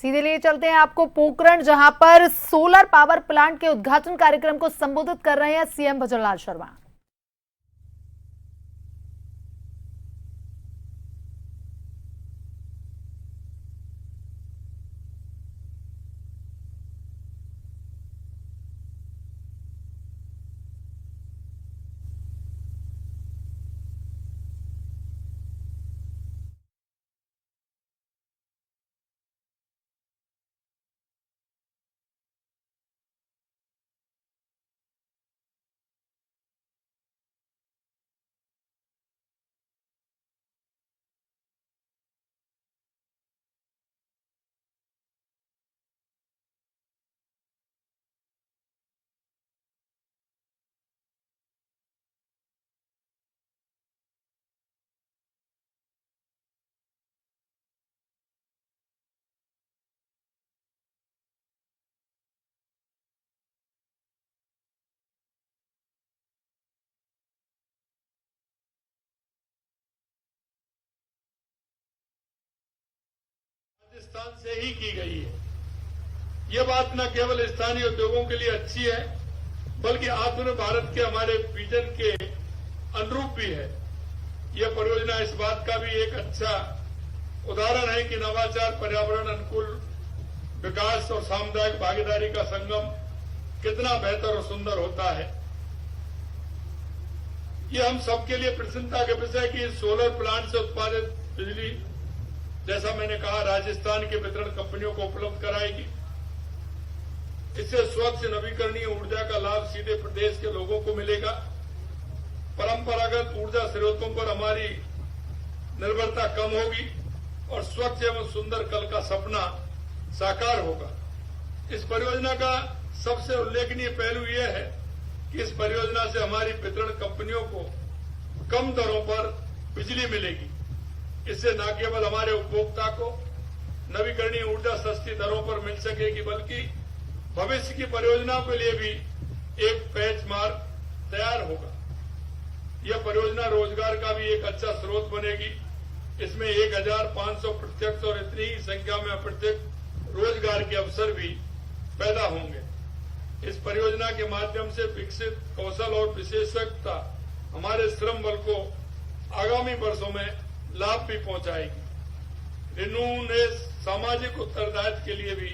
सीधे लिए चलते हैं आपको पोखरण, जहां पर सोलर पावर प्लांट के उद्घाटन कार्यक्रम को संबोधित कर रहे हैं सीएम भजनलाल शर्मा। राजस्थान से ही की गई है। यह बात न केवल स्थानीय उद्योगों के लिए अच्छी है, बल्कि आत्मनिर्भर भारत के हमारे विजन के अनुरूप भी है। यह परियोजना इस बात का भी एक अच्छा उदाहरण है कि नवाचार, पर्यावरण अनुकूल विकास और सामुदायिक भागीदारी का संगम कितना बेहतर और सुंदर होता है। यह हम सबके लिए प्रसन्नता का विषय है कि सोलर प्लांट से उत्पादित बिजली, जैसा मैंने कहा, राजस्थान के वितरण कंपनियों को उपलब्ध कराएगी। इससे स्वच्छ नवीकरणीय ऊर्जा का लाभ सीधे प्रदेश के लोगों को मिलेगा। परंपरागत ऊर्जा स्रोतों पर हमारी निर्भरता कम होगी और स्वच्छ एवं सुंदर कल का सपना साकार होगा। इस परियोजना का सबसे उल्लेखनीय पहलू यह है कि इस परियोजना से हमारी वितरण कंपनियों को कम दरों पर बिजली मिलेगी। इससे न केवल हमारे उपभोक्ता को नवीकरणीय ऊर्जा सस्ती दरों पर मिल सकेगी, बल्कि भविष्य की परियोजनाओं के लिए भी एक पैच मार्ग तैयार होगा। यह परियोजना रोजगार का भी एक अच्छा स्रोत बनेगी। इसमें 1500 प्रत्यक्ष और इतनी ही संख्या में अप्रत्यक्ष रोजगार के अवसर भी पैदा होंगे। इस परियोजना के माध्यम से विकसित कौशल और विशेषज्ञता हमारे श्रम बल को आगामी वर्षों में लाभ भी पहुंचाएगी। रिन्यू ने सामाजिक उत्तरदायित्व के लिए भी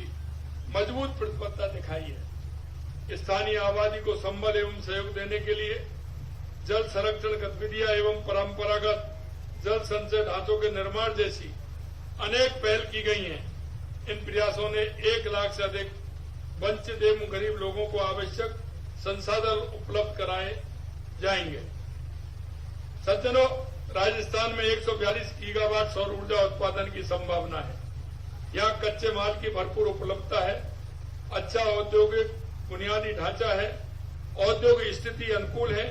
मजबूत प्रतिबद्धता दिखाई है। स्थानीय आबादी को संबल एवं सहयोग देने के लिए जल संरक्षण गतिविधियां एवं परंपरागत जल संचय ढांचों के निर्माण जैसी अनेक पहल की गई हैं। इन प्रयासों ने 1 लाख से अधिक वंचित एवं गरीब लोगों को आवश्यक संसाधन उपलब्ध कराए जाएंगे। सज्जनों, राजस्थान में 142 गीगावाट सौर ऊर्जा उत्पादन की संभावना है। यहां कच्चे माल की भरपूर उपलब्धता है, अच्छा औद्योगिक बुनियादी ढांचा है, औद्योगिक स्थिति अनुकूल है,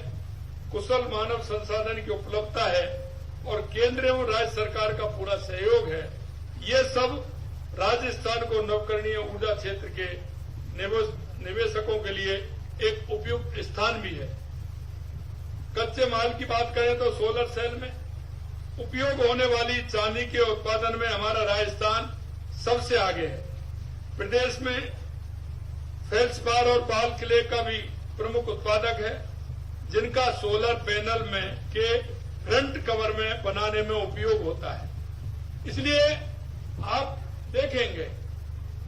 कुशल मानव संसाधन की उपलब्धता है और केंद्र एवं राज्य सरकार का पूरा सहयोग है। ये सब राजस्थान को नवकरणीय ऊर्जा क्षेत्र के निवेशकों के लिए एक उपयुक्त स्थान भी है। कच्चे माल की बात करें तो सोलर सेल में उपयोग होने वाली चांदी के उत्पादन में हमारा राजस्थान सबसे आगे है। प्रदेश में फेल्सपार और बाल क्ले का भी प्रमुख उत्पादक है, जिनका सोलर पैनल में के फ्रंट कवर में बनाने में उपयोग होता है। इसलिए आप देखेंगे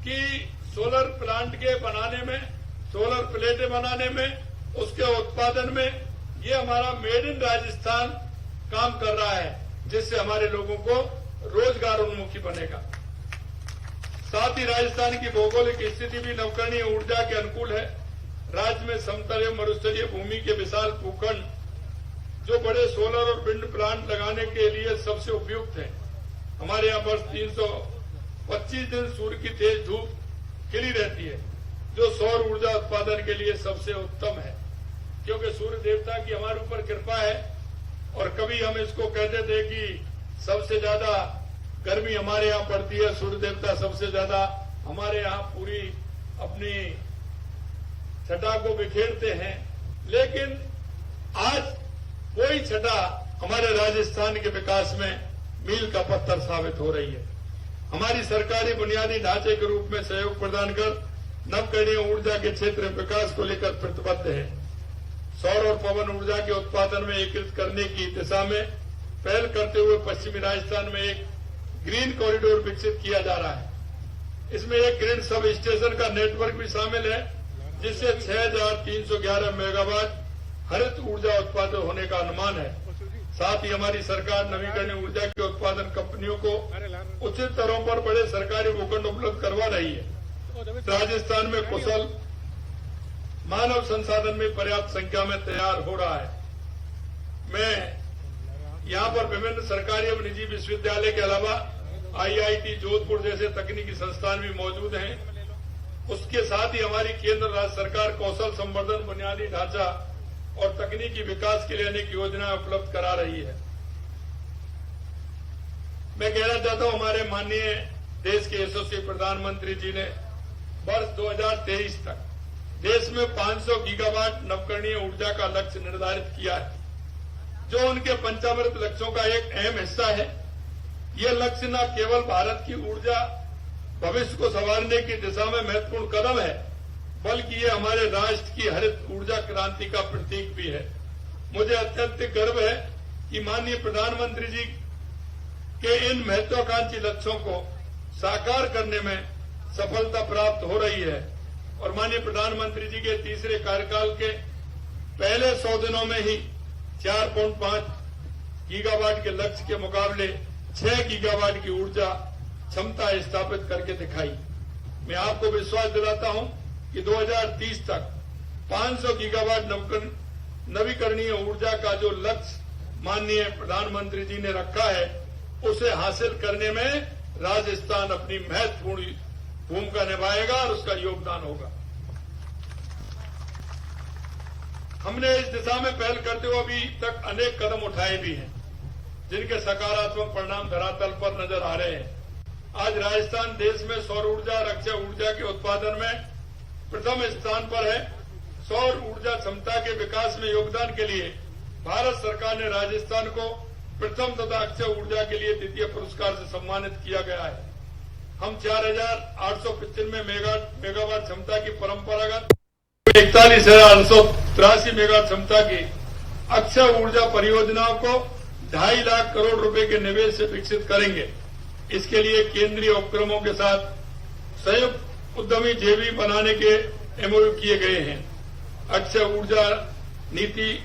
कि सोलर प्लांट के बनाने में, सोलर प्लेटें बनाने में, उसके उत्पादन में ये हमारा मेड इन राजस्थान काम कर रहा है, जिससे हमारे लोगों को रोजगार उन्मुखी बनेगा। साथ ही राजस्थान की भौगोलिक स्थिति भी नवकरणीय ऊर्जा के अनुकूल है। राज्य में समतल एवं मरुस्थलीय भूमि के विशाल भूखंड, जो बड़े सोलर और विंड प्लांट लगाने के लिए सबसे उपयुक्त है। हमारे यहाँ वर्ष 325 दिन सूर्य की तेज धूप खिली रहती है, जो सौर ऊर्जा उत्पादन के लिए सबसे उत्तम है। क्योंकि सूर्य देवता की हमारे ऊपर कृपा है और कभी हम इसको कहते थे कि सबसे ज्यादा गर्मी हमारे यहाँ पड़ती है, सूर्य देवता सबसे ज्यादा हमारे यहाँ पूरी अपनी छटा को बिखेरते हैं। लेकिन आज वही छटा हमारे राजस्थान के विकास में मील का पत्थर साबित हो रही है। हमारी सरकारी बुनियादी ढांचे के रूप में सहयोग प्रदान कर नवकरणीय ऊर्जा के क्षेत्र में विकास को लेकर प्रतिबद्ध है। सौर और पवन ऊर्जा के उत्पादन में एकीकृत करने की दिशा में पहल करते हुए पश्चिमी राजस्थान में एक ग्रीन कॉरिडोर विकसित किया जा रहा है। इसमें एक ग्रिड सब स्टेशन का नेटवर्क भी शामिल है, जिससे 6,311 मेगावाट हरित ऊर्जा उत्पादन होने का अनुमान है। साथ ही हमारी सरकार नवीकरणीय ऊर्जा के उत्पादन कंपनियों को उचित दरों पर बड़े सरकारी भूखंड उपलब्ध करवा रही है। राजस्थान में कुशल मानव संसाधन में पर्याप्त संख्या में तैयार हो रहा है। मैं यहाँ पर विभिन्न सरकारी एवं निजी विश्वविद्यालय के अलावा IIT जोधपुर जैसे तकनीकी संस्थान भी मौजूद हैं। उसके साथ ही हमारी केंद्र राज्य सरकार कौशल संवर्धन, बुनियादी ढांचा और तकनीकी विकास के लिए अनेक योजनाएं उपलब्ध करा रही है। मैं कहना चाहता हूं, हमारे माननीय देश के यशस्वी प्रधानमंत्री जी ने वर्ष 2023 तक देश में 500 गीगावाट नवकरणीय ऊर्जा का लक्ष्य निर्धारित किया है, जो उनके पंचामृत लक्ष्यों का एक अहम हिस्सा है। यह लक्ष्य न केवल भारत की ऊर्जा भविष्य को संवारने की दिशा में महत्वपूर्ण कदम है, बल्कि ये हमारे राष्ट्र की हरित ऊर्जा क्रांति का प्रतीक भी है। मुझे अत्यंत गर्व है कि माननीय प्रधानमंत्री जी के इन महत्वाकांक्षी लक्ष्यों को साकार करने में सफलता प्राप्त हो रही है और माननीय प्रधानमंत्री जी के तीसरे कार्यकाल के पहले 100 दिनों में ही 4.5 गीगावाट के लक्ष्य के मुकाबले 6 गीगावाट की ऊर्जा क्षमता स्थापित करके दिखाई। मैं आपको विश्वास दिलाता हूं कि 2030 तक 500 गीगावाट नवीकरणीय ऊर्जा का जो लक्ष्य माननीय प्रधानमंत्री जी ने रखा है, उसे हासिल करने में राजस्थान अपनी महत्वपूर्ण भूमिका निभाएगा और उसका योगदान होगा। हमने इस दिशा में पहल करते हुए अभी तक अनेक कदम उठाए भी हैं, जिनके सकारात्मक परिणाम धरातल पर नजर आ रहे हैं। आज राजस्थान देश में सौर ऊर्जा और अक्षय ऊर्जा के उत्पादन में प्रथम स्थान पर है। सौर ऊर्जा क्षमता के विकास में योगदान के लिए भारत सरकार ने राजस्थान को प्रथम तथा अक्षय ऊर्जा के लिए द्वितीय पुरस्कार से सम्मानित किया गया है। हम 4,895 मेगावाट क्षमता की परंपरागत 41,883 मेगावाट क्षमता की अक्षय ऊर्जा परियोजनाओं को 2.5 लाख करोड़ रुपए के निवेश से विकसित करेंगे। इसके लिए केंद्रीय उपक्रमों के साथ संयुक्त उद्यमी जेवी बनाने के MOU किए गए हैं। अक्षय ऊर्जा नीति